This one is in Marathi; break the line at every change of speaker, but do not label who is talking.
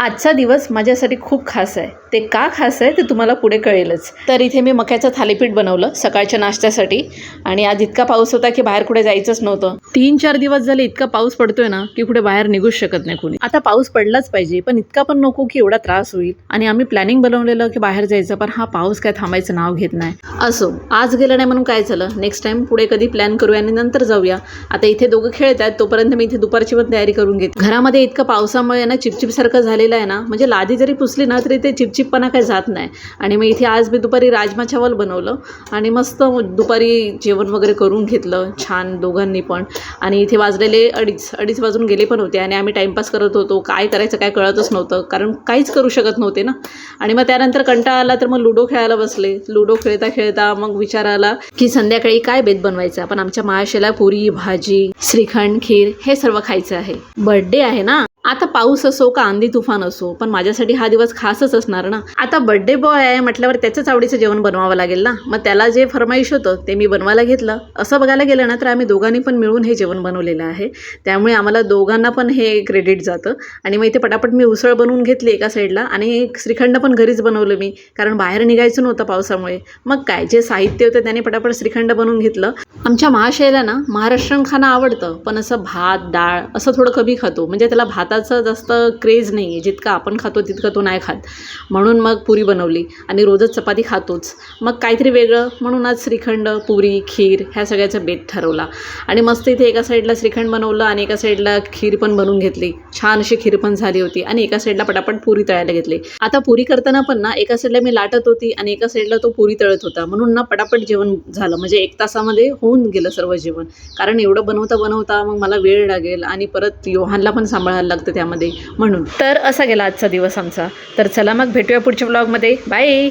आजचा दिवस माझ्यासाठी खूप खास आहे. ते का खास आहे ते तुम्हाला पुढे कळेलच. तर इथे मी मक्याचं थालीपीठ बनवलं सकाळच्या नाश्त्यासाठी. आणि आज इतका पाऊस होता की बाहेर कुठे जायचंच नव्हतं. 3-4 दिवस झाले इतका पाऊस पडतोय ना की कुठे बाहेर निघूच शकत नाही कुणी. आता पाऊस पडलाच पाहिजे, पण इतका पण नको की एवढा त्रास होईल. आणि आम्ही प्लॅनिंग बनवलेलं की बाहेर जायचं, पण हा पाऊस काय थांबायचं नाव घेत नाही. असो, आज गेलं नाही म्हणून काय झालं, नेक्स्ट टाइम पुढे कधी प्लॅन करूया आणि नंतर जाऊया. आता इथे दोघं खेळत आहेत, तोपर्यंत मी इथे दुपारची पण तयारी करून घेते. घरामध्ये इतकं पावसामुळे ना चिपचिप सारखं झालेलं आहे ना, म्हणजे लादी जरी पुसली ना तरी ते चिपचिपपणा काही जात नाही. आणि मग इथे आज मी दुपारी राजमा चावल बनवलं आणि मस्त दुपारी जेवण वगैरे करून घेतलं छान दोघांनी पण. आणि इथे वाजलेले 2:30 वाजून गेले पण होते आणि आम्ही टाईमपास करत होतो. काय करायचं काय कळतच नव्हतं, कारण काहीच करू शकत नव्हते ना. आणि मग त्यानंतर कंटाळा आला तर मग लुडो खेळायला बसले. लुडो खेळता खेळता मग विचार आला की संध्याकाळी काय बेत बनवायचं. आपण आमच्या महाशयाला पुरी भाजी श्रीखंड खीर हे सर्व खायचं आहे. बर्थडे आहे ना. आता पाऊस असो का आंधी तुफान असो, पण माझ्यासाठी हा दिवस खासच असणार ना. आता बर्थडे बॉय आहे म्हटल्यावर त्याचंच आवडीचं जेवण बनवावं लागेल ना. मग त्याला जे फरमाईश होतं ते मी बनवायला घेतलं. असं बघायला गेलं ना तर आम्ही दोघांनी पण मिळून हे जेवण बनवलेलं आहे, त्यामुळे आम्हाला दोघांना पण हे क्रेडिट जातं. आणि मग इथे पटापट मी उसळ बनवून घेतली एका साईडला, आणि श्रीखंड पण घरीच बनवलं मी, कारण बाहेर निघायचं नव्हतं पावसामुळे. मग काय जे साहित्य होतं त्याने पटापट श्रीखंड बनवून घेतलं. आमच्या महाशयाला ना महाराष्ट्रीयन खाणं आवडतं, पण असं भात डाळ असं थोडं कमी खातो. म्हणजे त्याला भाताचं जास्त क्रेज नाही आहे, जितकं आपण खातो तितकं तो नाही खात. म्हणून मग पुरी बनवली, आणि रोजच चपाती खातोच. मग काहीतरी वेगळं म्हणून आज श्रीखंड पुरी खीर ह्या सगळ्याचा बेत ठरवला. आणि मस्त इथे एका साईडला श्रीखंड बनवलं आणि एका साईडला खीर पण बनवून घेतली. छान अशी खीर पण झाली होती, आणि एका साईडला पटापट पुरी तळायला घेतली. आता पुरी करताना पण ना एका साईडला मी लाटत होती आणि एका साईडला तो पुरी तळत होता, म्हणून ना पटापट जेवण झालं. म्हणजे 1 तासामध्ये होऊन गेलं सर्व जेवण, कारण एवढं बनवता बनवता मग मला वेळ लागेल आणि परत योहानला पण सांभाळायला लागतं त्यामध्ये. म्हणून तर असा गेला आजचा दिवस आमचा. तर चला मग भेटूया पुढच्या व्लॉगमध्ये. बाय.